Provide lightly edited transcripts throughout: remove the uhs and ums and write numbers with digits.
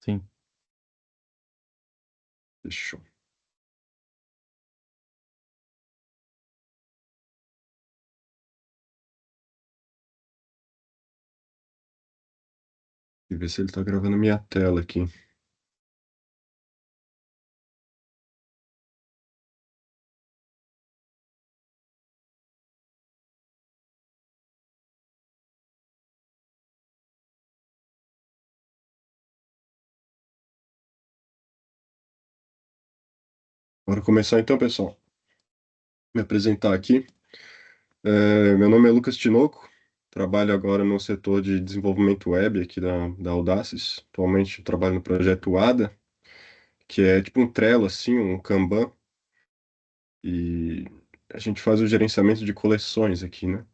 Sim. Fechou. E ver se ele tá gravando minha tela aqui. Bora começar então, pessoal. Me apresentar aqui. Meu nome é Lucas Tinoco. Trabalho agora no setor de desenvolvimento web aqui da Audaces. Atualmente eu trabalho no projeto ADA, que é tipo um Trello, assim, um Kanban. E a gente faz o gerenciamento de coleções aqui, né?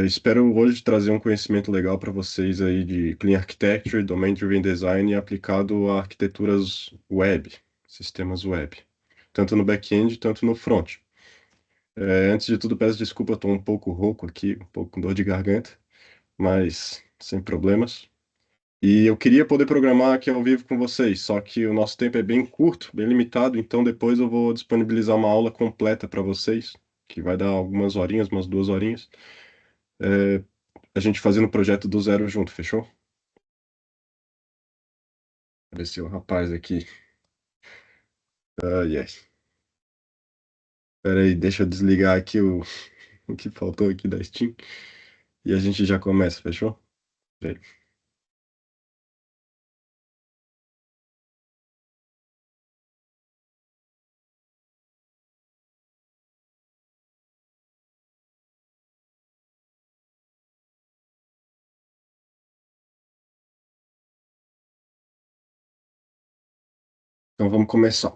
Espero hoje trazer um conhecimento legal para vocês aí de Clean Architecture, Domain Driven Design aplicado a arquiteturas web, sistemas web, tanto no back-end, tanto no front. Antes de tudo, peço desculpa, estou um pouco rouco aqui, um pouco com dor de garganta, mas sem problemas. E eu queria poder programar aqui ao vivo com vocês, só que o nosso tempo é bem curto, bem limitado, então depois eu vou disponibilizar uma aula completa para vocês, que vai dar algumas horinhas, umas 2 horinhas, a gente fazendo o projeto do zero junto, fechou? Apareceu o rapaz aqui. Ai, ai. Pera aí, deixa eu desligar aqui o que faltou aqui da Steam e a gente já começa, fechou? Pera aí. Então vamos começar.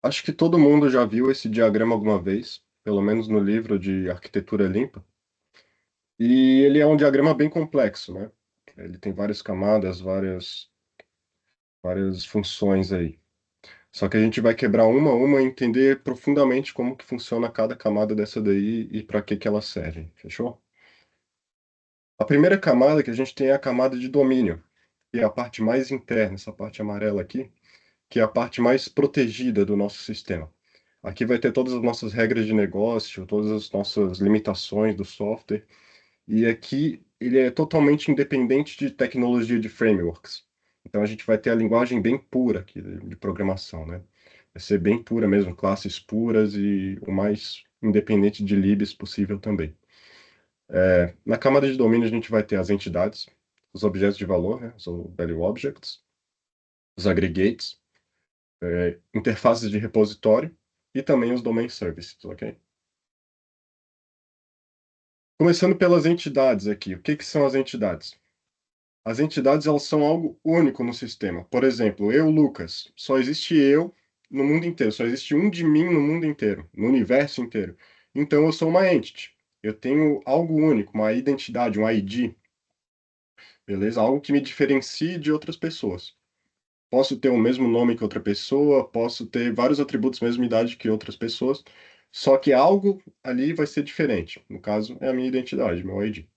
Acho que todo mundo já viu esse diagrama alguma vez, pelo menos no livro de Arquitetura Limpa. E ele é um diagrama bem complexo, né? Ele tem várias camadas, várias funções aí. Só que a gente vai quebrar uma a uma e entender profundamente como que funciona cada camada dessa daí e para que ela serve, fechou? A primeira camada que a gente tem é a camada de domínio, que é a parte mais interna, essa parte amarela aqui, que é a parte mais protegida do nosso sistema. Aqui vai ter todas as nossas regras de negócio, todas as nossas limitações do software, e aqui ele é totalmente independente de tecnologia de frameworks. Então a gente vai ter a linguagem bem pura aqui de programação, né? Vai ser bem pura mesmo, classes puras e o mais independente de libs possível também. Na camada de domínio a gente vai ter as entidades, os objetos de valor, né? Os value objects, os aggregates, interfaces de repositório e também os domain services, ok? Começando pelas entidades aqui. O que que são as entidades? As entidades elas são algo único no sistema. Por exemplo, eu, Lucas, só existe eu no mundo inteiro, só existe um de mim no mundo inteiro, no universo inteiro. Então eu sou uma entity. Eu tenho algo único, uma identidade, um ID, beleza? Algo que me diferencie de outras pessoas. Posso ter o mesmo nome que outra pessoa, posso ter vários atributos, mesma idade que outras pessoas, só que algo ali vai ser diferente. No caso, é a minha identidade, meu ID.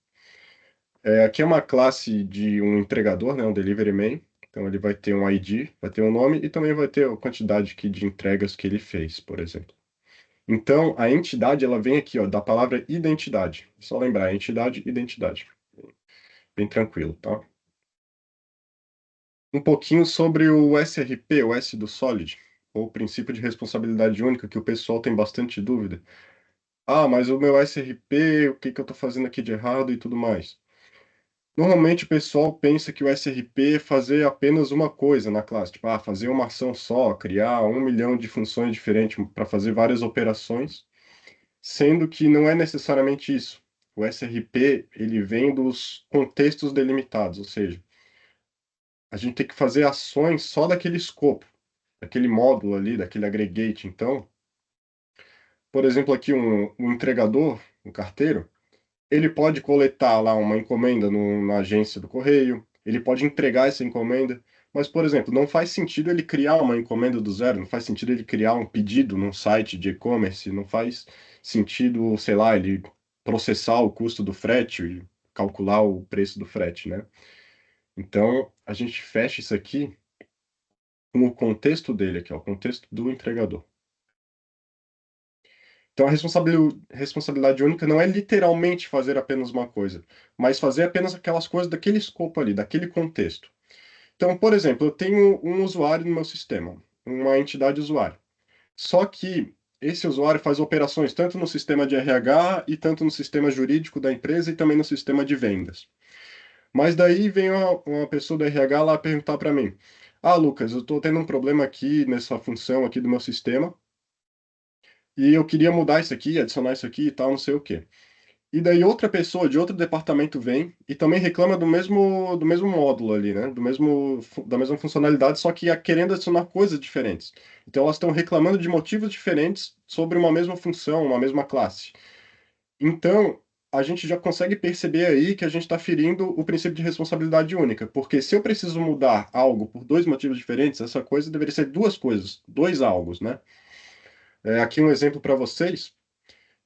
Aqui é uma classe de um entregador, né, um delivery man. Então ele vai ter um ID, vai ter um nome e também vai ter a quantidade aqui de entregas que ele fez, por exemplo. Então a entidade ela vem aqui, ó, da palavra identidade. Só lembrar, entidade, identidade. Bem tranquilo, tá? Um pouquinho sobre o SRP, o S do Solid, ou princípio de responsabilidade única, que o pessoal tem bastante dúvida. Ah, mas o meu SRP, o que que eu estou fazendo aqui de errado e tudo mais. Normalmente o pessoal pensa que o SRP é fazer apenas uma coisa na classe, tipo, fazer uma ação só, criar 1 milhão de funções diferentes para fazer várias operações, sendo que não é necessariamente isso. O SRP, ele vem dos contextos delimitados, ou seja, a gente tem que fazer ações só daquele escopo, daquele módulo ali, daquele aggregate. Então, por exemplo, aqui um entregador, um carteiro, ele pode coletar lá uma encomenda na agência do correio, ele pode entregar essa encomenda, mas, por exemplo, não faz sentido ele criar uma encomenda do zero, não faz sentido ele criar um pedido num site de e-commerce, não faz sentido, sei lá, ele processar o custo do frete, calcular o preço do frete, né? Então, a gente fecha isso aqui com o contexto dele aqui, ó, o contexto do entregador. Então, a responsabilidade única não é literalmente fazer apenas uma coisa, mas fazer apenas aquelas coisas daquele escopo ali, daquele contexto. Então, por exemplo, eu tenho um usuário no meu sistema, uma entidade usuário. Só que esse usuário faz operações tanto no sistema de RH e tanto no sistema jurídico da empresa e também no sistema de vendas. Mas daí vem uma pessoa do RH lá perguntar para mim: Ah, Lucas, eu estou tendo um problema aqui nessa função aqui do meu sistema e eu queria mudar isso aqui, adicionar isso aqui e tal, não sei o quê. E daí outra pessoa de outro departamento vem e também reclama do mesmo módulo ali, né? Da mesma funcionalidade, só que querendo adicionar coisas diferentes. Então elas estão reclamando de motivos diferentes sobre uma mesma função, uma mesma classe. Então, a gente já consegue perceber aí que a gente está ferindo o princípio de responsabilidade única, porque se eu preciso mudar algo por dois motivos diferentes, essa coisa deveria ser duas coisas, dois algos, né? Aqui um exemplo para vocês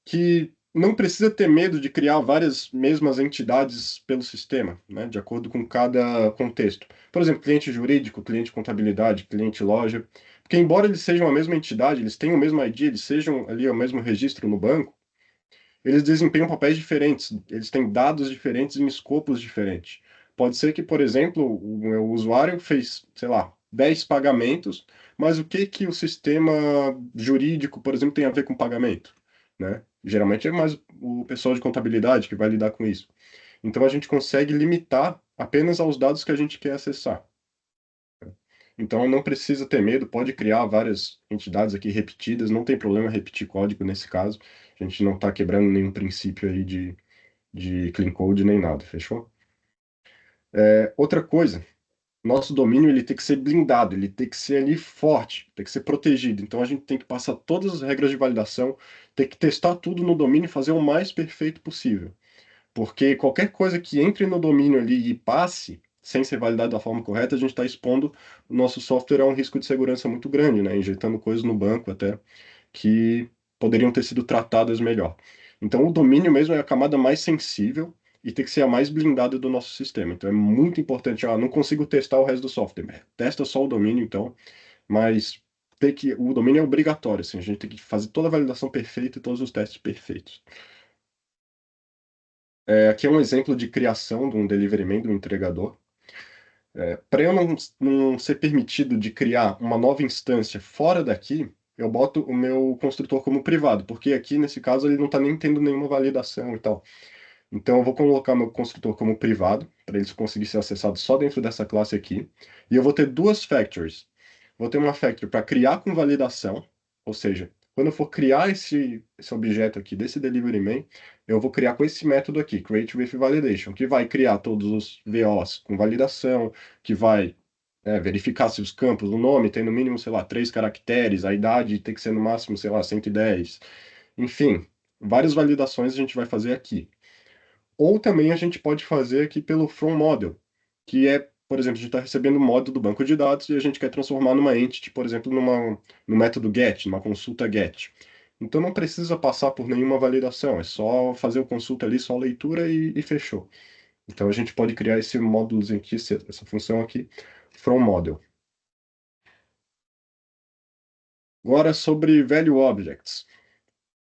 que não precisa ter medo de criar várias mesmas entidades pelo sistema, né, de acordo com cada contexto. Por exemplo, cliente jurídico, cliente contabilidade, cliente loja, porque embora eles sejam a mesma entidade, eles tenham o mesmo ID, eles sejam ali o mesmo registro no banco, eles desempenham papéis diferentes, eles têm dados diferentes em escopos diferentes. Pode ser que, por exemplo, o meu usuário fez, sei lá, 10 pagamentos, mas o que que o sistema jurídico, por exemplo, tem a ver com pagamento, né? Geralmente é mais o pessoal de contabilidade que vai lidar com isso. Então a gente consegue limitar apenas aos dados que a gente quer acessar. Então não precisa ter medo, pode criar várias entidades aqui repetidas, não tem problema repetir código nesse caso. A gente não está quebrando nenhum princípio aí de clean code nem nada, fechou? Outra coisa, nosso domínio ele tem que ser blindado, ele tem que ser ali forte, tem que ser protegido. Então a gente tem que passar todas as regras de validação, tem que testar tudo no domínio e fazer o mais perfeito possível. Porque qualquer coisa que entre no domínio ali e passe, sem ser validado da forma correta, a gente está expondo o nosso software a um risco de segurança muito grande, né? Injetando coisas no banco até que poderiam ter sido tratadas melhor. Então, o domínio mesmo é a camada mais sensível e tem que ser a mais blindada do nosso sistema. Então, é muito importante. Ah, não consigo testar o resto do software. Testa só o domínio, então, mas o domínio é obrigatório, assim, a gente tem que fazer toda a validação perfeita e todos os testes perfeitos. Aqui é um exemplo de criação de um delivery man, de um entregador. Para eu não ser permitido de criar uma nova instância fora daqui, eu boto o meu construtor como privado, porque aqui, nesse caso, ele não está nem tendo nenhuma validação e tal. Então, eu vou colocar meu construtor como privado, para ele conseguir ser acessado só dentro dessa classe aqui. E eu vou ter duas factories. Vou ter uma factory para criar com validação, ou seja, quando eu for criar esse objeto aqui desse delivery main, eu vou criar com esse método aqui, create with validation, que vai criar todos os VOs com validação, que vai verificar se os campos, o nome tem no mínimo, sei lá, 3 caracteres, a idade tem que ser no máximo, sei lá, 110. Enfim, várias validações a gente vai fazer aqui. Ou também a gente pode fazer aqui pelo from model, que é, por exemplo, a gente está recebendo um módulo do banco de dados e a gente quer transformar numa entity, por exemplo, no método get, numa consulta get. Então não precisa passar por nenhuma validação, é só fazer o consulta ali, só leitura e fechou. Então a gente pode criar esse módulo aqui, essa função aqui, from model. Agora sobre value objects.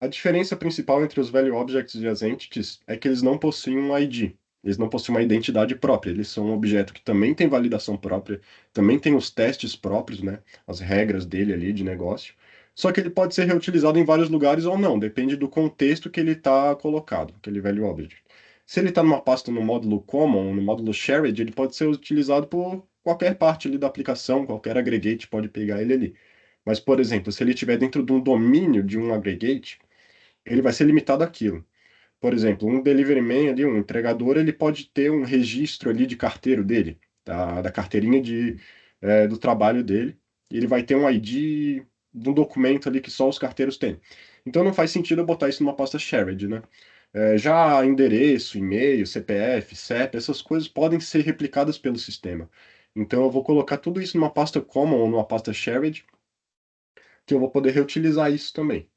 A diferença principal entre os value objects e as entities é que eles não possuem um ID. Eles não possuem uma identidade própria. Eles são um objeto que também tem validação própria, também tem os testes próprios, né? As regras dele ali de negócio. Só que ele pode ser reutilizado em vários lugares ou não, depende do contexto que ele está colocado, aquele value object. Se ele está numa pasta no módulo common, no módulo shared, ele pode ser utilizado por qualquer parte ali da aplicação, qualquer aggregate pode pegar ele ali. Mas, por exemplo, se ele estiver dentro de um domínio de um aggregate, ele vai ser limitado àquilo. Por exemplo, um delivery man ali, um entregador, ele pode ter um registro ali de carteiro dele, da carteirinha do trabalho dele, e ele vai ter um ID de um documento ali que só os carteiros têm. Então não faz sentido eu botar isso numa pasta shared, né? Já endereço, e-mail, CPF, CEP, essas coisas podem ser replicadas pelo sistema. Então eu vou colocar tudo isso numa pasta common ou numa pasta shared, que eu vou poder reutilizar isso também.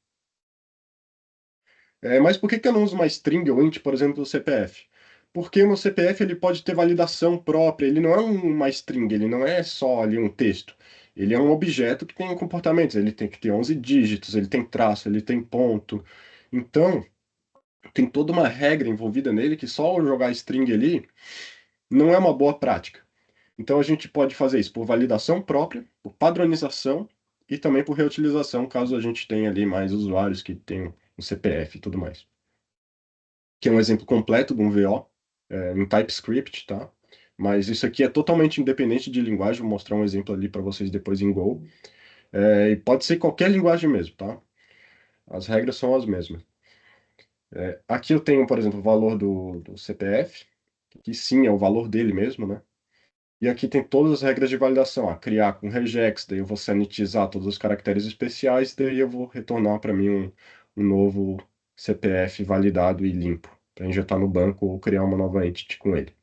Mas por que que eu não uso uma string ou int, por exemplo, do CPF? Porque o meu CPF ele pode ter validação própria, ele não é uma string, ele não é só ali um texto. Ele é um objeto que tem comportamentos, ele tem que ter 11 dígitos, ele tem traço, ele tem ponto. Então, tem toda uma regra envolvida nele que só jogar string ali não é uma boa prática. Então, a gente pode fazer isso por validação própria, por padronização e também por reutilização, caso a gente tenha ali mais usuários que tenham um CPF e tudo mais. Que é um exemplo completo de um VO, em TypeScript, tá? Mas isso aqui é totalmente independente de linguagem, vou mostrar um exemplo ali para vocês depois em Go. E pode ser qualquer linguagem mesmo, tá? As regras são as mesmas. Aqui eu tenho, por exemplo, o valor do CPF, que sim é o valor dele mesmo, né? E aqui tem todas as regras de validação. Criar com regex, daí eu vou sanitizar todos os caracteres especiais, daí eu vou retornar para mim um novo CPF validado e limpo, para injetar no banco ou criar uma nova entity com ele.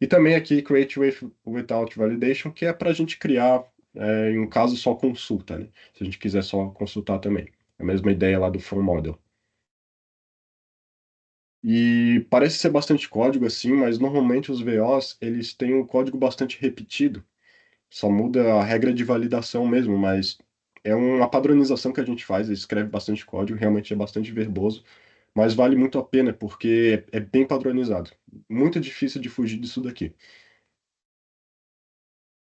E também aqui Create Without Validation, que é para a gente criar, em um caso, só consulta, né? Se a gente quiser só consultar também. É a mesma ideia lá do From Model. E parece ser bastante código assim, mas normalmente os VOs, eles têm um código bastante repetido. Só muda a regra de validação mesmo, mas é uma padronização que a gente faz, escreve bastante código, realmente é bastante verboso, mas vale muito a pena porque é bem padronizado. Muito difícil de fugir disso daqui.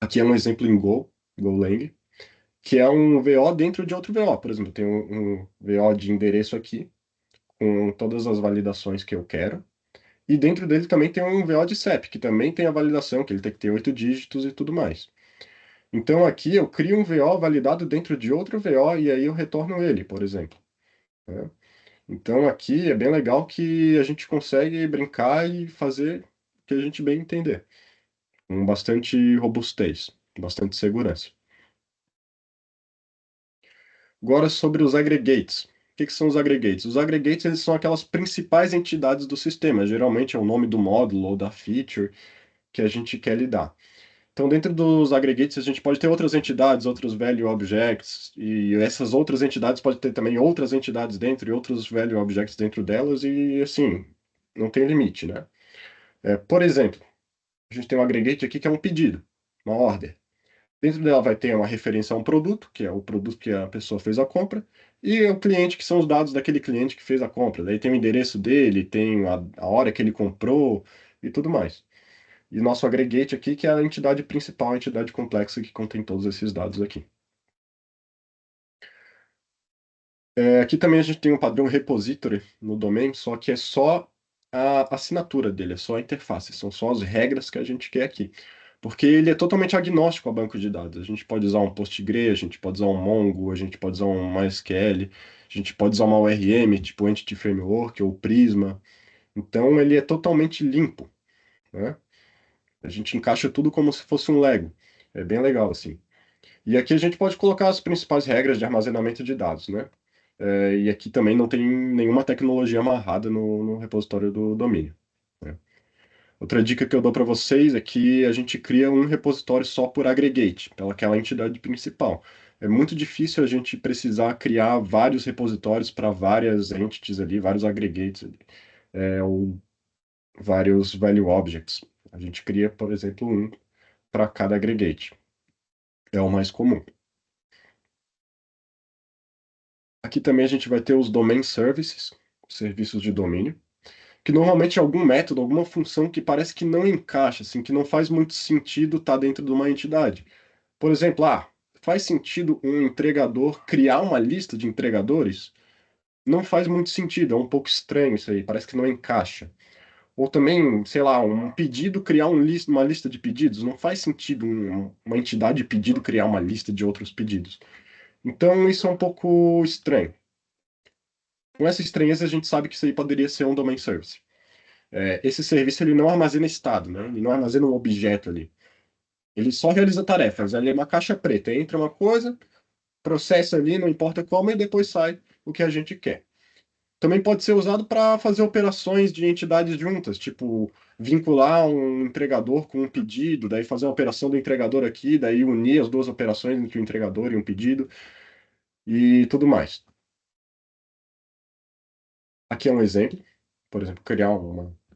Aqui é um exemplo em Go, Golang, que é um VO dentro de outro VO. Por exemplo, tem um VO de endereço aqui, com todas as validações que eu quero. E dentro dele também tem um VO de CEP, que também tem a validação, que ele tem que ter 8 dígitos e tudo mais. Então aqui eu crio um VO validado dentro de outro VO e aí eu retorno ele, por exemplo, né? Então aqui é bem legal que a gente consegue brincar e fazer o que a gente bem entender, com bastante robustez, bastante segurança. Agora sobre os aggregates. O que são os aggregates? Os aggregates eles são aquelas principais entidades do sistema. Geralmente é o nome do módulo ou da feature que a gente quer lidar. Então, dentro dos aggregates, a gente pode ter outras entidades, outros value objects, e essas outras entidades podem ter também outras entidades dentro e outros value objects dentro delas, e assim, não tem limite, né? Por exemplo, a gente tem um aggregate aqui que é um pedido, uma order. Dentro dela vai ter uma referência a um produto, que é o produto que a pessoa fez a compra, e o cliente, que são os dados daquele cliente que fez a compra. Daí tem o endereço dele, tem a hora que ele comprou e tudo mais. E nosso aggregate aqui, que é a entidade principal, a entidade complexa que contém todos esses dados aqui. Aqui também a gente tem um padrão repository no domain, só que é só a assinatura dele, é só a interface, são só as regras que a gente quer aqui. Porque ele é totalmente agnóstico ao banco de dados. A gente pode usar um Postgre, a gente pode usar um Mongo, a gente pode usar um MySQL, a gente pode usar uma ORM, tipo Entity Framework ou Prisma. Então ele é totalmente limpo, né? A gente encaixa tudo como se fosse um Lego. É bem legal assim. E aqui a gente pode colocar as principais regras de armazenamento de dados, né? E aqui também não tem nenhuma tecnologia amarrada no repositório do domínio, né? Outra dica que eu dou para vocês é que a gente cria um repositório só por aggregate, pelaquela entidade principal. É muito difícil a gente precisar criar vários repositórios para várias entities ali, vários aggregates ali, ou vários value objects. A gente cria, por exemplo, um para cada aggregate. É o mais comum. Aqui também a gente vai ter os domain services, serviços de domínio, que normalmente é algum método, alguma função que parece que não encaixa, assim, que não faz muito sentido estar dentro de uma entidade. Por exemplo, faz sentido um entregador criar uma lista de entregadores? Não faz muito sentido, é um pouco estranho isso aí, parece que não encaixa. Ou também, sei lá, um pedido criar uma lista de pedidos, não faz sentido uma entidade de pedido criar uma lista de outros pedidos. Então isso é um pouco estranho. Com essa estranheza, a gente sabe que isso aí poderia ser um domain service. Esse serviço ele não armazena estado, né? Ele não armazena um objeto ali. Ele só realiza tarefas. Ele é uma caixa preta. Entra uma coisa, processa ali, não importa como, e depois sai o que a gente quer. Também pode ser usado para fazer operações de entidades juntas, tipo vincular um entregador com um pedido, daí fazer uma operação do entregador aqui, daí unir as duas operações entre o entregador e um pedido e tudo mais. Aqui é um exemplo, por exemplo, criar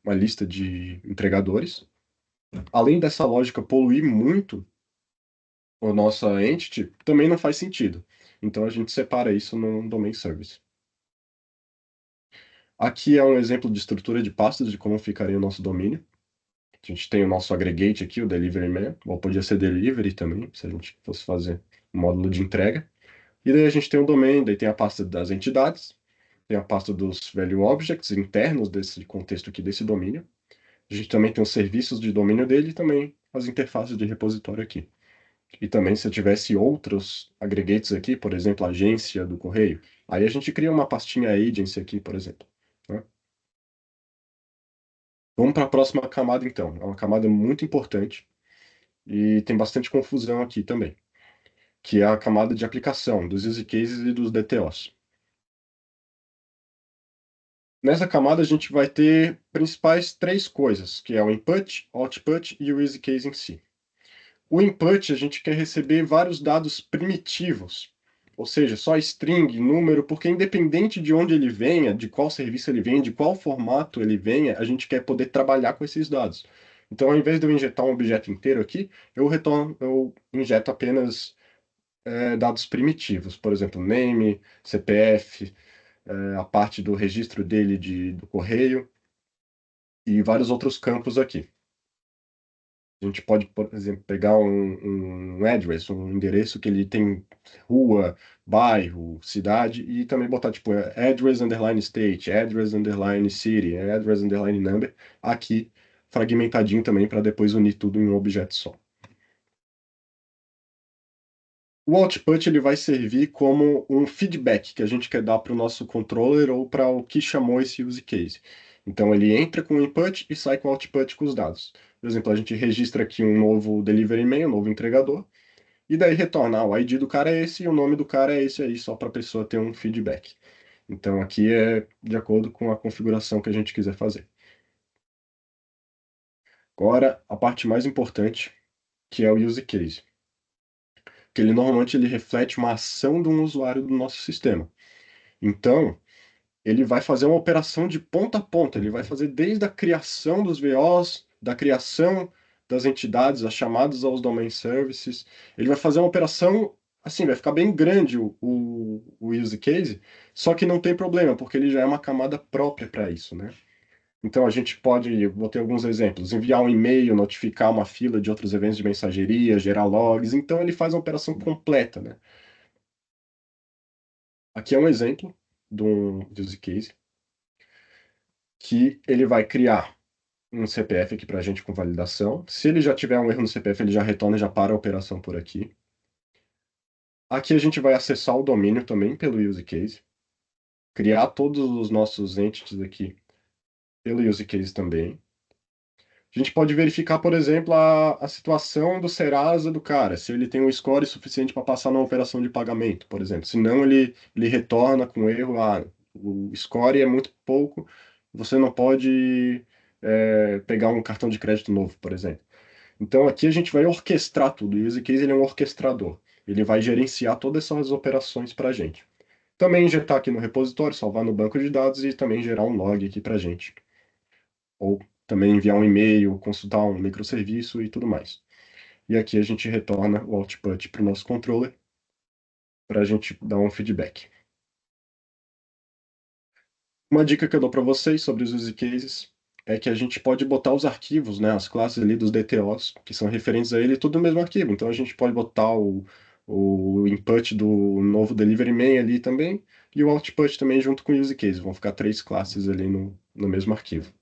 uma lista de entregadores. Além dessa lógica poluir muito a nossa entity, também não faz sentido. Então a gente separa isso num domain service. Aqui é um exemplo de estrutura de pastas de como ficaria o nosso domínio. A gente tem o nosso aggregate aqui, o delivery man, ou podia ser delivery também, se a gente fosse fazer um módulo de entrega. E daí a gente tem o domain, daí tem a pasta das entidades, tem a pasta dos value objects internos desse contexto aqui desse domínio. A gente também tem os serviços de domínio dele e também as interfaces de repositório aqui. E também se eu tivesse outros aggregates aqui, por exemplo, a agência do correio, aí a gente cria uma pastinha agency aqui, por exemplo, né? Vamos para a próxima camada, então. É uma camada muito importante e tem bastante confusão aqui também, que é a camada de aplicação dos use cases e dos DTOs. Nessa camada a gente vai ter principais três coisas, que é o input, output e o use case em si. O input a gente quer receber vários dados primitivos, ou seja, só string, número, porque independente de onde ele venha, de qual serviço ele venha, de qual formato ele venha, a gente quer poder trabalhar com esses dados. Então, ao invés de eu injetar um objeto inteiro aqui, eu injeto apenas dados primitivos, por exemplo, name, CPF, a parte do registro dele do correio e vários outros campos aqui. A gente pode, por exemplo, pegar um address, um endereço que ele tem rua, bairro, cidade, e também botar tipo address underline state, address underline city, address underline number, aqui fragmentadinho também para depois unir tudo em um objeto só. O output ele vai servir como um feedback que a gente quer dar para o nosso controller ou para o que chamou esse use case. Então ele entra com o input e sai com o output com os dados. Por exemplo, a gente registra aqui um novo delivery man, um novo entregador, e daí retorna, o ID do cara é esse e o nome do cara é esse aí, só para a pessoa ter um feedback. Então aqui é de acordo com a configuração que a gente quiser fazer. Agora, a parte mais importante, que é o use case, que ele normalmente ele reflete uma ação de um usuário do nosso sistema. Então, ele vai fazer uma operação de ponta a ponta, ele vai fazer desde a criação dos VOs, da criação das entidades, as chamadas aos domain services, ele vai fazer uma operação, assim, vai ficar bem grande o use case, só que não tem problema, porque ele já é uma camada própria para isso, né? Então a gente pode, vou ter alguns exemplos, enviar um e-mail, notificar uma fila de outros eventos de mensageria, gerar logs, então ele faz uma operação completa, né? Aqui é um exemplo de um use case que ele vai criar um CPF aqui para a gente com validação. Se ele já tiver um erro no CPF, ele já retorna e já para a operação por aqui. Aqui a gente vai acessar o domínio também pelo use case, criar todos os nossos entities aqui pelo use case também. A gente pode verificar, por exemplo, a situação do Serasa do cara, se ele tem um score suficiente para passar na operação de pagamento, por exemplo. Se não, ele retorna com erro, o score é muito pouco, você não pode pegar um cartão de crédito novo, por exemplo. Então aqui a gente vai orquestrar tudo. O use case ele é um orquestrador. Ele vai gerenciar todas essas operações para a gente. Também injetar aqui no repositório, salvar no banco de dados e também gerar um log aqui para a gente. Ou também enviar um e-mail, consultar um microserviço e tudo mais. E aqui a gente retorna o output para o nosso controller para a gente dar um feedback. Uma dica que eu dou para vocês sobre os use cases é que a gente pode botar os arquivos, né, as classes ali dos DTOs, que são referentes a ele, tudo no mesmo arquivo. Então a gente pode botar o input do novo delivery man ali também e o output também junto com o use case. Vão ficar três classes ali no mesmo arquivo.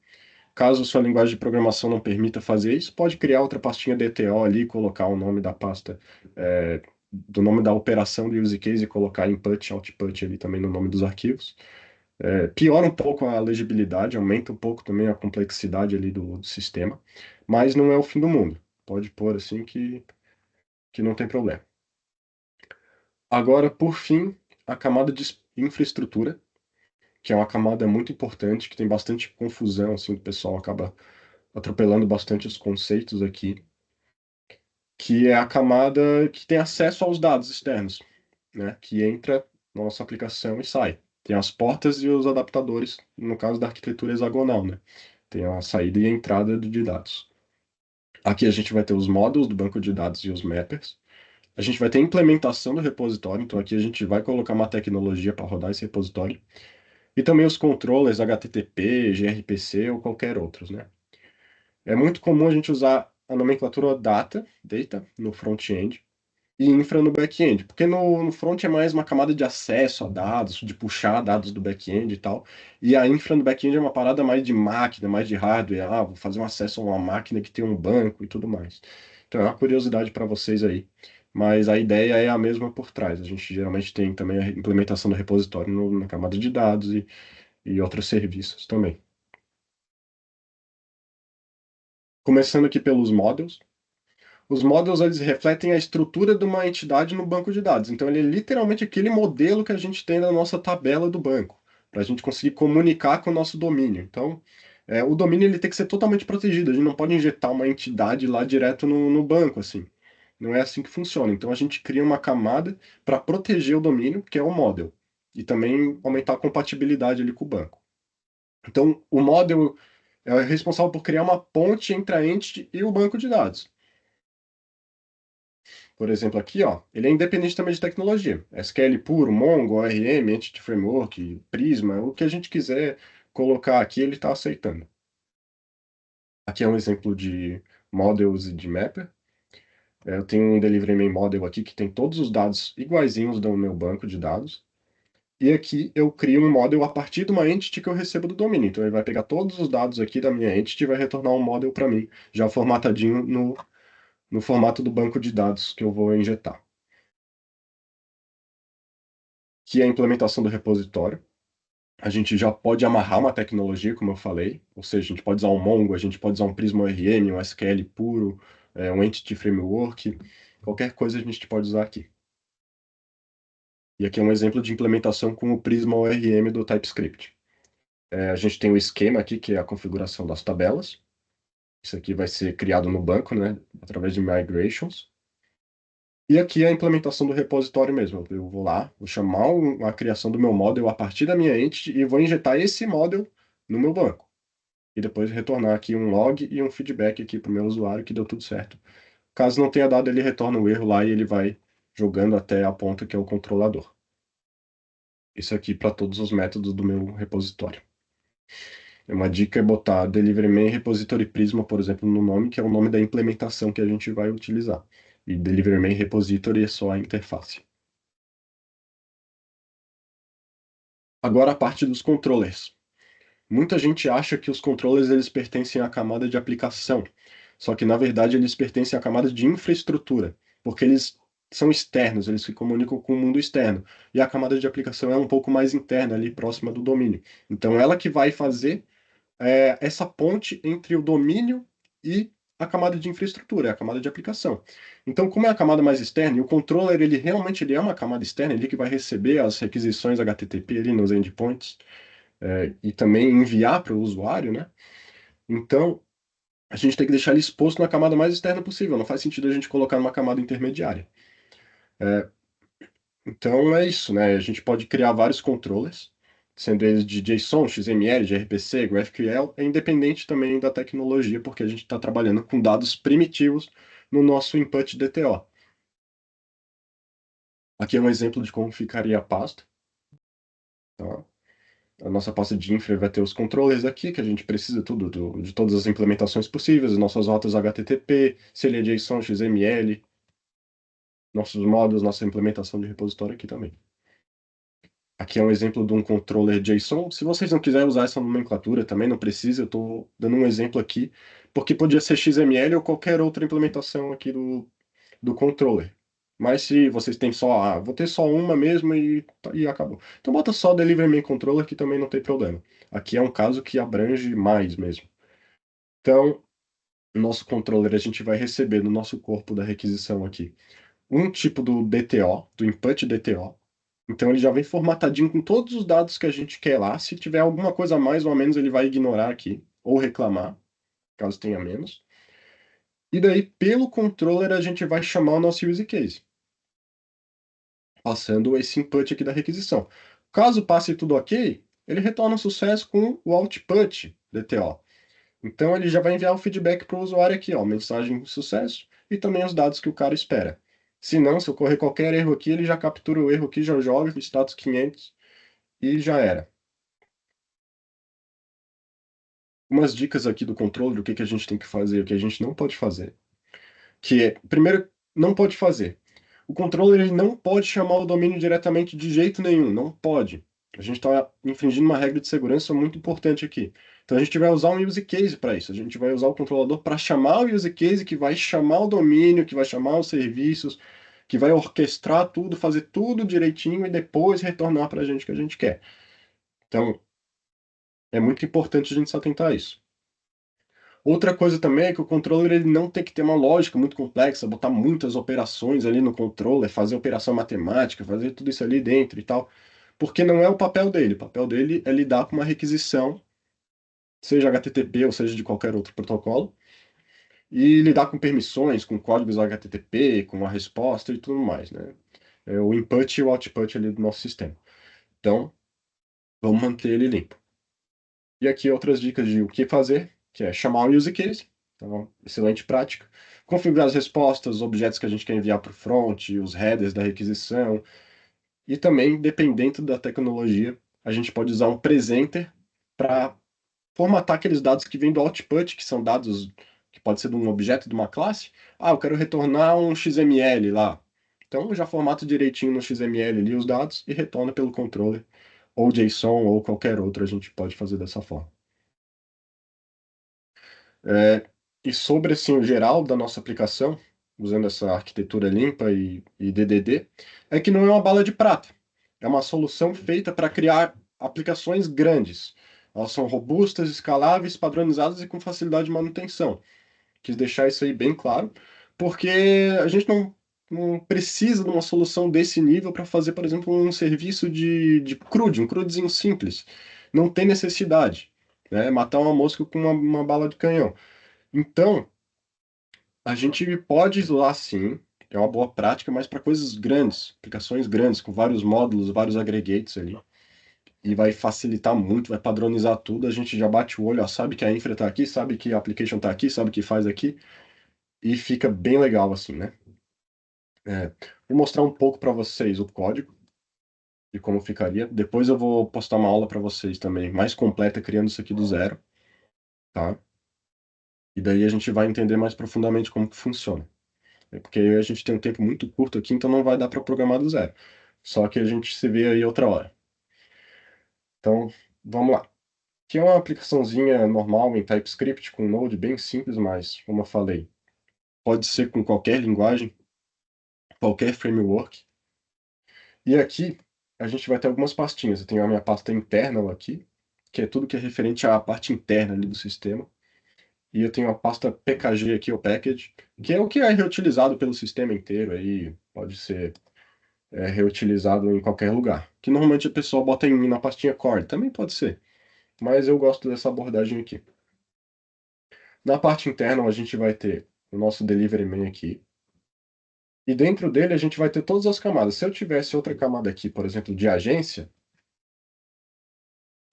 Caso sua linguagem de programação não permita fazer isso, pode criar outra pastinha DTO ali, colocar o nome da pasta, do nome da operação do use case e colocar input, output ali também no nome dos arquivos. Piora um pouco a legibilidade, aumenta um pouco também a complexidade ali do sistema, mas não é o fim do mundo. Pode pôr assim que não tem problema. Agora, por fim, a camada de infraestrutura, que é uma camada muito importante, que tem bastante confusão, assim, o pessoal acaba atropelando bastante os conceitos aqui, que é a camada que tem acesso aos dados externos, né? Que entra na nossa aplicação e sai. Tem as portas e os adaptadores, no caso da arquitetura hexagonal, né? Tem a saída e a entrada de dados. Aqui a gente vai ter os módulos do banco de dados e os mappers. A gente vai ter a implementação do repositório, então aqui a gente vai colocar uma tecnologia para rodar esse repositório. E também os controllers HTTP, gRPC ou qualquer outros, né? É muito comum a gente usar a nomenclatura data, no front-end, e infra no back-end, porque no front é mais uma camada de acesso a dados, de puxar dados do back-end e tal, e a infra no back-end é uma parada mais de máquina, mais de hardware, vou fazer um acesso a uma máquina que tem um banco e tudo mais. Então é uma curiosidade para vocês aí, mas a ideia é a mesma por trás. A gente geralmente tem também a implementação do repositório na camada de dados e outros serviços também. Começando aqui pelos models. Os models eles refletem a estrutura de uma entidade no banco de dados. Então, ele é literalmente aquele modelo que a gente tem na nossa tabela do banco, para a gente conseguir comunicar com o nosso domínio. Então, o domínio ele tem que ser totalmente protegido. A gente não pode injetar uma entidade lá direto no banco, assim. Não é assim que funciona. Então, a gente cria uma camada para proteger o domínio, que é o model, e também aumentar a compatibilidade ali com o banco. Então, o model é responsável por criar uma ponte entre a entity e o banco de dados. Por exemplo, aqui, ó, ele é independente também de tecnologia. SQL puro, Mongo, ORM, Entity Framework, Prisma, o que a gente quiser colocar aqui, ele está aceitando. Aqui é um exemplo de models e de mapper. Eu tenho um Delivery Main Model aqui que tem todos os dados iguaizinhos do meu banco de dados. E aqui eu crio um model a partir de uma entity que eu recebo do domínio. Então ele vai pegar todos os dados aqui da minha entity e vai retornar um model para mim, já formatadinho no formato do banco de dados que eu vou injetar. Que é a implementação do repositório. A gente já pode amarrar uma tecnologia, como eu falei, ou seja, a gente pode usar um Mongo, a gente pode usar um Prisma ORM, um SQL puro, um Entity Framework, qualquer coisa a gente pode usar aqui. E aqui é um exemplo de implementação com o Prisma ORM do TypeScript. A gente tem o esquema aqui, que é a configuração das tabelas. Isso aqui vai ser criado no banco, né, através de migrations. E aqui é a implementação do repositório mesmo. Eu vou lá, vou chamar a criação do meu model a partir da minha entity e vou injetar esse model no meu banco. E depois retornar aqui um log e um feedback aqui para o meu usuário que deu tudo certo. Caso não tenha dado, ele retorna o erro lá e ele vai jogando até a ponta que é o controlador. Isso aqui para todos os métodos do meu repositório. Uma dica é botar Delivery Main Repository Prisma, por exemplo, no nome, que é o nome da implementação que a gente vai utilizar. E Delivery Main Repository é só a interface. Agora a parte dos controllers. Muita gente acha que os controllers eles pertencem à camada de aplicação, só que na verdade eles pertencem à camada de infraestrutura, porque eles são externos, eles se comunicam com o mundo externo. E a camada de aplicação é um pouco mais interna, ali próxima do domínio. Então ela que vai fazer essa ponte entre o domínio e a camada de infraestrutura, é a camada de aplicação. Então, como é a camada mais externa, e o controller ele realmente ele é uma camada externa, ele que vai receber as requisições HTTP ali nos endpoints, e também enviar para o usuário, né? Então, a gente tem que deixar ele exposto na camada mais externa possível. Não faz sentido a gente colocar numa camada intermediária. É, então, é isso, né? A gente pode criar vários controllers, sendo eles de JSON, XML, gRPC, GraphQL, é independente também da tecnologia, porque a gente está trabalhando com dados primitivos no nosso input DTO. Aqui é um exemplo de como ficaria a pasta. Tá? A nossa pasta de infra vai ter os controllers aqui, que a gente precisa tudo de todas as implementações possíveis, as nossas rotas HTTP, se ele é JSON, XML, nossos módulos, nossa implementação de repositório aqui também. Aqui é um exemplo de um controller JSON. Se vocês não quiserem usar essa nomenclatura, também não precisa, eu estou dando um exemplo aqui, porque podia ser XML ou qualquer outra implementação aqui do controller. Mas se vocês têm só, vou ter só uma mesmo e acabou. Então bota só Delivery Main Controller que também não tem problema. Aqui é um caso que abrange mais mesmo. Então, no nosso controller a gente vai receber no nosso corpo da requisição aqui um tipo do DTO, do input DTO. Então ele já vem formatadinho com todos os dados que a gente quer lá. Se tiver alguma coisa a mais ou a menos, ele vai ignorar aqui ou reclamar, caso tenha menos. E daí, pelo controller, a gente vai chamar o nosso use case, passando esse input aqui da requisição. Caso passe tudo ok, ele retorna sucesso com o output DTO. Então ele já vai enviar o feedback para o usuário aqui, ó, mensagem de sucesso e também os dados que o cara espera. Se não, se ocorrer qualquer erro aqui, ele já captura o erro aqui, já joga o status 500 e já era. Umas dicas aqui do controle do que a gente tem que fazer, o que a gente não pode fazer. Que é, primeiro, não pode fazer. O controller ele não pode chamar o domínio diretamente de jeito nenhum, não pode. A gente está infringindo uma regra de segurança muito importante aqui. Então a gente vai usar um use case para isso. A gente vai usar o controlador para chamar o use case que vai chamar o domínio, que vai chamar os serviços, que vai orquestrar tudo, fazer tudo direitinho e depois retornar para a gente o que a gente quer. Então é muito importante a gente se atentar a isso. Outra coisa também é que o controller ele não tem que ter uma lógica muito complexa, botar muitas operações ali no controller, fazer operação matemática, fazer tudo isso ali dentro e tal, porque não é o papel dele. O papel dele é lidar com uma requisição, seja HTTP ou seja de qualquer outro protocolo, e lidar com permissões, com códigos HTTP, com a resposta e tudo mais, né? É o input e o output ali do nosso sistema. Então, vamos manter ele limpo. E aqui outras dicas de o que fazer, que é chamar o use case, então, excelente prática. Configurar as respostas, os objetos que a gente quer enviar para o front, os headers da requisição. E também, dependendo da tecnologia, a gente pode usar um presenter para formatar aqueles dados que vêm do output, que são dados que pode ser de um objeto de uma classe. Ah, eu quero retornar um XML lá. Então, eu já formato direitinho no XML ali os dados e retorna pelo controller, ou JSON, ou qualquer outro, a gente pode fazer dessa forma. E sobre assim, o geral da nossa aplicação, usando essa arquitetura limpa e DDD, é que não é uma bala de prata. É uma solução feita para criar aplicações grandes. Elas são robustas, escaláveis, padronizadas e com facilidade de manutenção. Quis deixar isso aí bem claro, porque a gente não precisa de uma solução desse nível para fazer, por exemplo, um serviço de CRUD, um CRUDzinho simples. Não tem necessidade, né? Matar uma mosca com uma bala de canhão. Então, a gente pode isolar sim, é uma boa prática, mas para coisas grandes, aplicações grandes, com vários módulos, vários aggregates ali, e vai facilitar muito, vai padronizar tudo, a gente já bate o olho, ó, sabe que a infra está aqui, sabe que a application está aqui, sabe o que faz aqui, e fica bem legal assim, né? É, vou mostrar um pouco para vocês o código de como ficaria. Depois eu vou postar uma aula para vocês também, mais completa, criando isso aqui do zero, tá? E daí a gente vai entender mais profundamente como que funciona. É porque a gente tem um tempo muito curto aqui, então não vai dar para programar do zero. Só que a gente se vê aí outra hora. Então, vamos lá. Aqui é uma aplicaçãozinha normal em TypeScript com Node, bem simples, mas, como eu falei, pode ser com qualquer linguagem, qualquer framework. E aqui a gente vai ter algumas pastinhas. Eu tenho a minha pasta internal aqui, que é tudo que é referente à parte interna ali do sistema. E eu tenho a pasta PKG aqui, o package, que é o que é reutilizado pelo sistema inteiro aí, pode ser reutilizado em qualquer lugar. Que normalmente a pessoa bota na pastinha core, também pode ser, mas eu gosto dessa abordagem aqui. Na parte interna a gente vai ter o nosso delivery main aqui, e dentro dele a gente vai ter todas as camadas. Se eu tivesse outra camada aqui, por exemplo, de agência,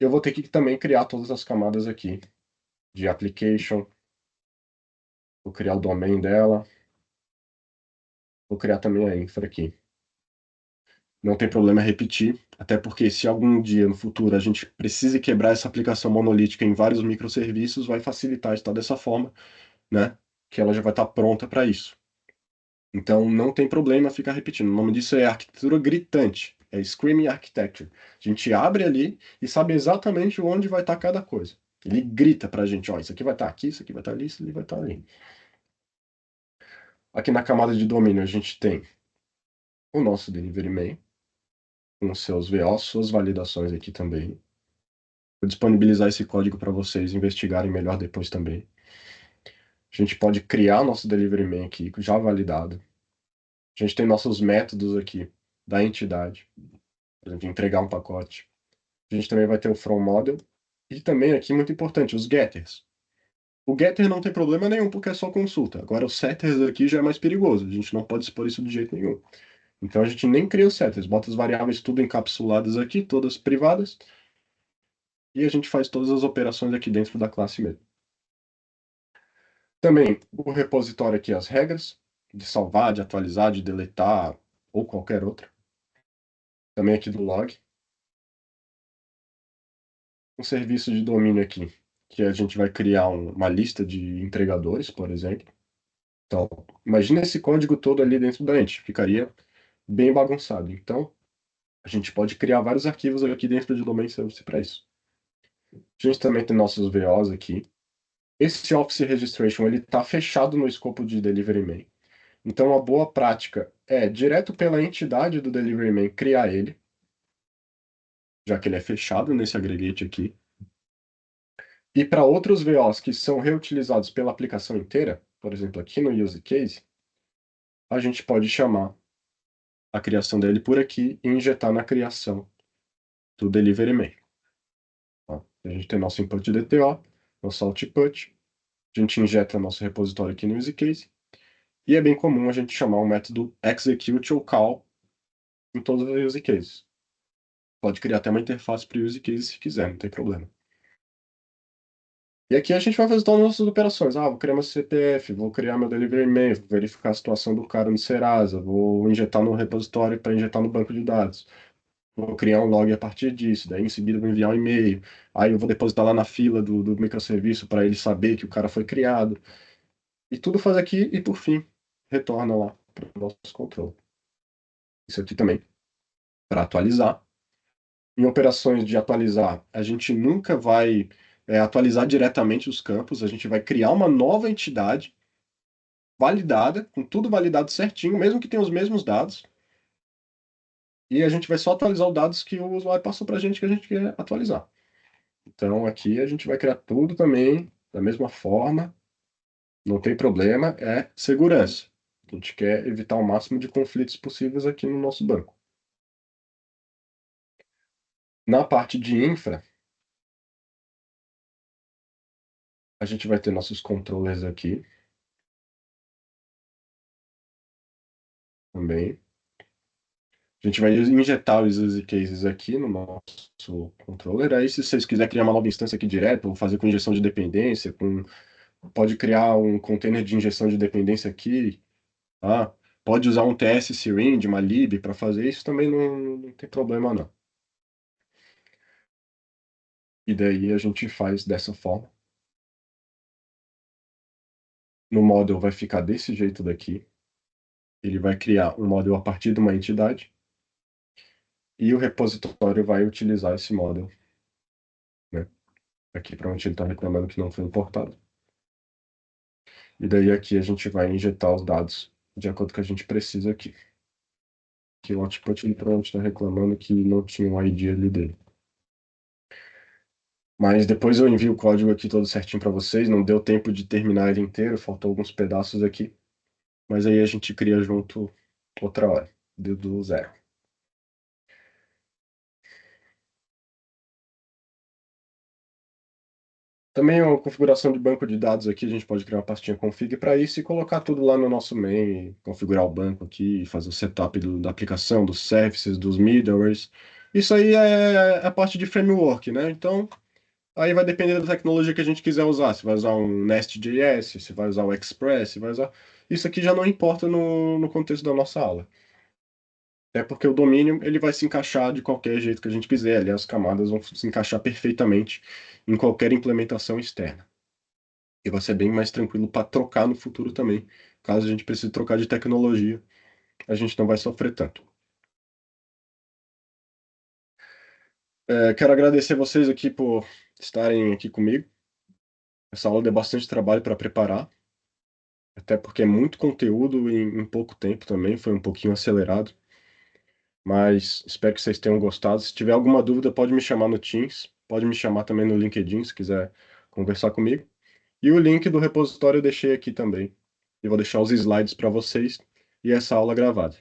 eu vou ter que também criar todas as camadas aqui, de application, vou criar o domain dela, vou criar também a infra aqui. Não tem problema repetir, até porque se algum dia no futuro a gente precise quebrar essa aplicação monolítica em vários microserviços, vai facilitar estar dessa forma, né? Que ela já vai estar pronta para isso. Então não tem problema ficar repetindo. O nome disso é arquitetura gritante, é Screaming Architecture. A gente abre ali e sabe exatamente onde vai estar cada coisa. Ele grita para a gente, ó, isso aqui vai estar aqui, isso aqui vai estar ali, isso ali vai estar ali. Aqui na camada de domínio a gente tem o nosso delivery main, com seus VOs, suas validações aqui também. Vou disponibilizar esse código para vocês investigarem melhor depois também. A gente pode criar nosso delivery main aqui, já validado. A gente tem nossos métodos aqui da entidade, por exemplo, entregar um pacote. A gente também vai ter o from model e também aqui, muito importante, os getters. O getter não tem problema nenhum porque é só consulta. Agora, os setters aqui já é mais perigoso. A gente não pode expor isso de jeito nenhum. Então, a gente nem cria os setters. Bota as variáveis tudo encapsuladas aqui, todas privadas. E a gente faz todas as operações aqui dentro da classe mesmo. Também o repositório aqui, as regras de salvar, de atualizar, de deletar ou qualquer outra. Também aqui do log. Um serviço de domínio aqui, que a gente vai criar uma lista de entregadores, por exemplo. Então, imagina esse código todo ali dentro da gente, ficaria bem bagunçado. Então, a gente pode criar vários arquivos aqui dentro de domain service para isso. A gente também tem nossos VOs aqui. Esse Office Registration ele está fechado no escopo de Delivery Man. Então, a boa prática é, direto pela entidade do Delivery Man, criar ele, já que ele é fechado nesse aggregate aqui. E para outros VOs que são reutilizados pela aplicação inteira, por exemplo, aqui no Use Case, a gente pode chamar a criação dele por aqui e injetar na criação do Delivery Man. Tá? A gente tem nosso input DTO, nosso output, a gente injeta nosso repositório aqui no Use Case, e é bem comum a gente chamar o método execute ou call em todos os use cases. Pode criar até uma interface para o use case se quiser, não tem problema. E aqui a gente vai fazer todas as nossas operações. Ah, vou criar meu CPF, vou criar meu delivery man, vou verificar a situação do cara no Serasa, vou injetar no repositório para injetar no banco de dados. Vou criar um log a partir disso, daí em seguida eu vou enviar um e-mail. Aí eu vou depositar lá na fila do microserviço para ele saber que o cara foi criado. E tudo faz aqui e por fim retorna lá para o nosso controle. Isso aqui também para atualizar. Em operações de atualizar, a gente nunca vai atualizar diretamente os campos, a gente vai criar uma nova entidade validada, com tudo validado certinho, mesmo que tenha os mesmos dados, e a gente vai só atualizar os dados que o usuário passou para a gente que a gente quer atualizar. Então aqui a gente vai criar tudo também da mesma forma, não tem problema, é segurança. A gente quer evitar o máximo de conflitos possíveis aqui no nosso banco. Na parte de infra, a gente vai ter nossos controllers aqui também. A gente vai injetar os use cases aqui no nosso controller. Aí, se vocês quiserem criar uma nova instância aqui direto, ou fazer com injeção de dependência, pode criar um container de injeção de dependência aqui, tá? Pode usar um TS Syringe, uma lib para fazer isso, também não tem problema não. E daí a gente faz dessa forma. No model vai ficar desse jeito daqui. Ele vai criar um model a partir de uma entidade. E o repositório vai utilizar esse model, né? Aqui para onde ele está reclamando que não foi importado. E daí aqui a gente vai injetar os dados de acordo com o que a gente precisa aqui. Que o output ele provavelmente está reclamando que não tinha um ID ali dele. Mas depois eu envio o código aqui todo certinho para vocês. Não deu tempo de terminar ele inteiro, faltou alguns pedaços aqui. Mas aí a gente cria junto outra hora, do zero. Também a configuração de banco de dados aqui, a gente pode criar uma pastinha config para isso e colocar tudo lá no nosso main, configurar o banco aqui, fazer o setup da aplicação, dos services, dos middlewares. Isso aí é a parte de framework, né? Então, aí vai depender da tecnologia que a gente quiser usar. Se vai usar um Nest.js, se vai usar o Express, se vai usar... Isso aqui já não importa no contexto da nossa aula. É porque o domínio ele vai se encaixar de qualquer jeito que a gente quiser. Ali as camadas vão se encaixar perfeitamente em qualquer implementação externa. E vai ser bem mais tranquilo para trocar no futuro também. Caso a gente precise trocar de tecnologia, a gente não vai sofrer tanto. Quero agradecer vocês aqui por estarem aqui comigo. Essa aula deu bastante trabalho para preparar, até porque é muito conteúdo em pouco tempo também, foi um pouquinho acelerado. Mas espero que vocês tenham gostado. Se tiver alguma dúvida, pode me chamar no Teams, pode me chamar também no LinkedIn se quiser conversar comigo. E o link do repositório eu deixei aqui também. E vou deixar os slides para vocês e essa aula gravada.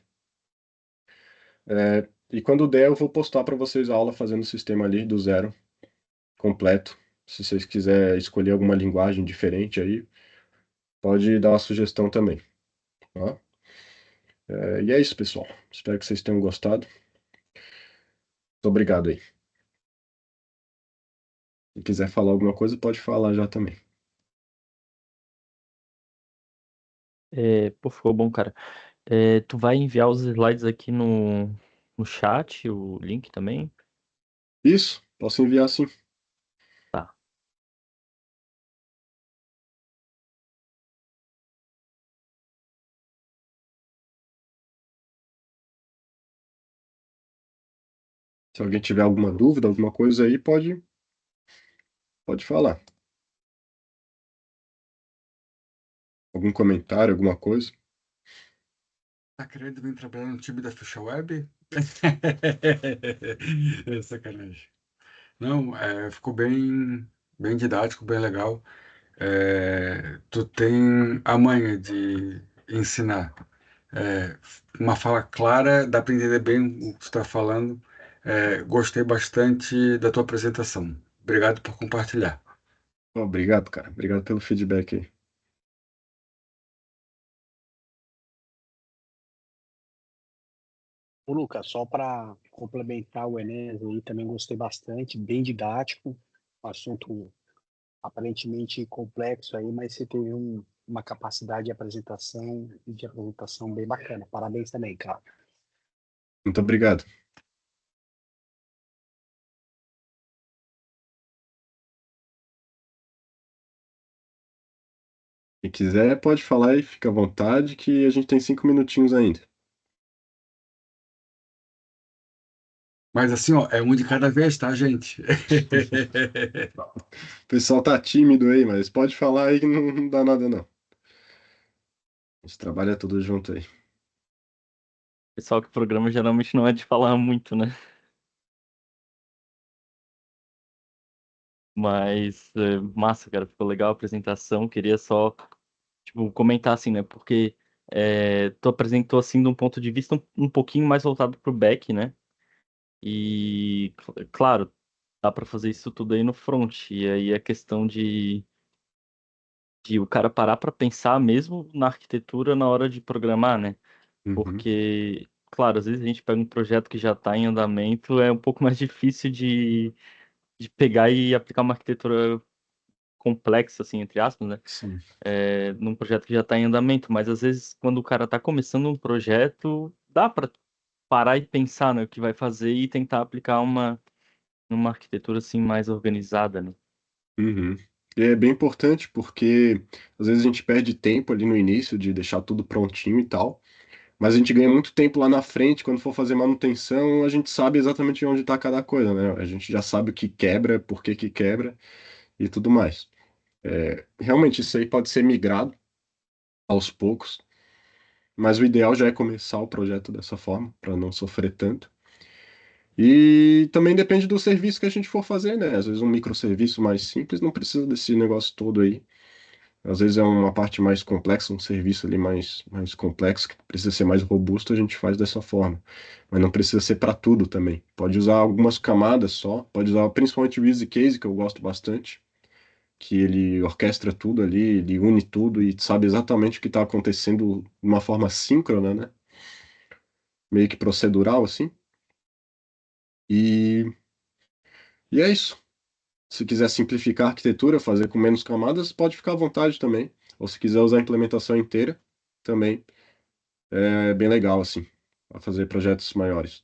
E quando der, eu vou postar para vocês a aula fazendo o sistema ali do zero, completo. Se vocês quiserem escolher alguma linguagem diferente aí, pode dar uma sugestão também. Tá? E é isso, pessoal. Espero que vocês tenham gostado. Muito obrigado aí. Se quiser falar alguma coisa, pode falar já também. Pô, ficou bom, cara. Tu vai enviar os slides aqui no chat, o link também? Isso, posso enviar sim. Tá. Se alguém tiver alguma dúvida, alguma coisa aí, pode falar. Algum comentário, alguma coisa. Tá querendo vir trabalhar no time da Ficha Web? É sacanagem. Não, ficou bem didático, bem legal. Tu tem a manha de ensinar. Uma fala clara, dá para entender bem o que tu está falando. Gostei bastante da tua apresentação. Obrigado por compartilhar. Obrigado, cara. Obrigado pelo feedback aí. Ô, Lucas, só para complementar o Enes aí, também gostei bastante, bem didático, um assunto aparentemente complexo aí, mas você teve uma capacidade de apresentação bem bacana. Parabéns também, cara. Muito obrigado. Quem quiser, pode falar e fica à vontade, que a gente tem 5 minutinhos ainda. Mas assim, ó, é um de cada vez, tá, gente? O pessoal tá tímido aí, mas pode falar aí que não dá nada, não. A gente trabalha tudo junto aí. Pessoal que programa geralmente não é de falar muito, né? Mas, massa, cara, ficou legal a apresentação. Queria só, tipo, comentar assim, né? Porque tu apresentou assim de um ponto de vista um pouquinho mais voltado pro back, né? E, claro, dá pra fazer isso tudo aí no front. E aí a questão de o cara parar pra pensar mesmo na arquitetura na hora de programar, né? Uhum. Porque, claro, às vezes a gente pega um projeto que já está em andamento, é um pouco mais difícil de pegar e aplicar uma arquitetura complexa, assim, entre aspas, né? Sim. Num projeto que já está em andamento. Mas às vezes, quando o cara está começando um projeto, dá para parar e pensar, né, o que vai fazer e tentar aplicar uma arquitetura assim mais organizada, né? Uhum. E é bem importante porque às vezes a gente perde tempo ali no início de deixar tudo prontinho e tal, mas a gente ganha muito tempo lá na frente, quando for fazer manutenção, a gente sabe exatamente onde está cada coisa, né? A gente já sabe o que quebra, por que que quebra e tudo mais. Realmente isso aí pode ser migrado aos poucos, mas o ideal já é começar o projeto dessa forma, para não sofrer tanto. E também depende do serviço que a gente for fazer, né? Às vezes um microserviço mais simples não precisa desse negócio todo aí. Às vezes é uma parte mais complexa, um serviço ali mais complexo, que precisa ser mais robusto, a gente faz dessa forma. Mas não precisa ser para tudo também. Pode usar algumas camadas só, pode usar principalmente o Easy Case, que eu gosto bastante, que ele orquestra tudo ali, ele une tudo e sabe exatamente o que está acontecendo de uma forma síncrona, né? Meio que procedural, assim. E, e é isso. Se quiser simplificar a arquitetura, fazer com menos camadas, pode ficar à vontade também. Ou se quiser usar a implementação inteira, também é bem legal, assim, para fazer projetos maiores.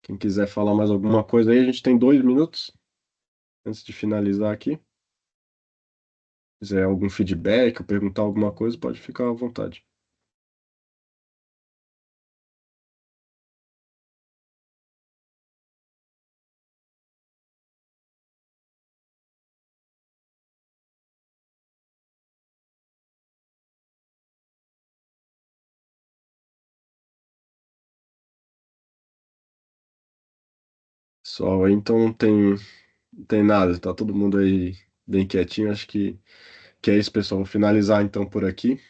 Quem quiser falar mais alguma coisa aí, a gente tem 2 minutos antes de finalizar aqui. Se quiser algum feedback ou perguntar alguma coisa, pode ficar à vontade. Só então tem nada, tá todo mundo aí bem quietinho. Acho que é isso, pessoal. Vou finalizar então por aqui.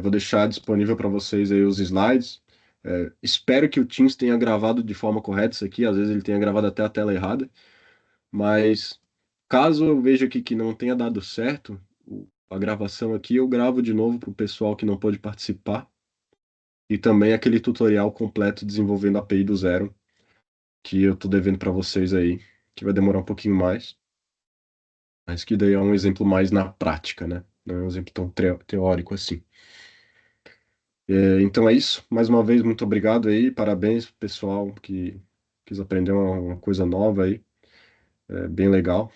Vou deixar disponível para vocês aí os slides. Espero que o Teams tenha gravado de forma correta isso aqui. Às vezes ele tenha gravado até a tela errada. Mas caso eu veja aqui que não tenha dado certo a gravação aqui, eu gravo de novo para o pessoal que não pôde participar. E também aquele tutorial completo desenvolvendo a API do zero que eu tô devendo para vocês aí, que vai demorar um pouquinho mais, mas que daí é um exemplo mais na prática, né? Não é um exemplo tão teórico assim. Então é isso. Mais uma vez, muito obrigado aí. Parabéns pro pessoal que quis aprender uma coisa nova aí. É bem legal.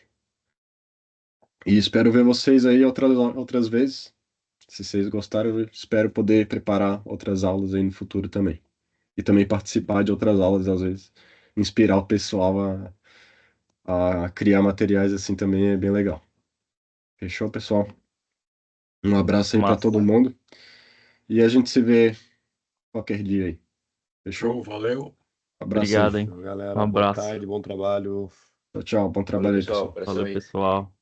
E espero ver vocês aí outras vezes. Se vocês gostaram, eu espero poder preparar outras aulas aí no futuro também. E também participar de outras aulas, às vezes. Inspirar o pessoal a criar materiais assim também é bem legal. Fechou, pessoal? Um abraço aí para todo Massa. mundo. E a gente se vê qualquer dia aí. Fechou? Show, valeu. Abraço aí. Obrigado, hein? Um Galera, boa abraço. tarde, bom trabalho. Tchau, tchau. Bom Valeu, trabalho aí, pessoal. pessoal. Abração Valeu, aí. pessoal.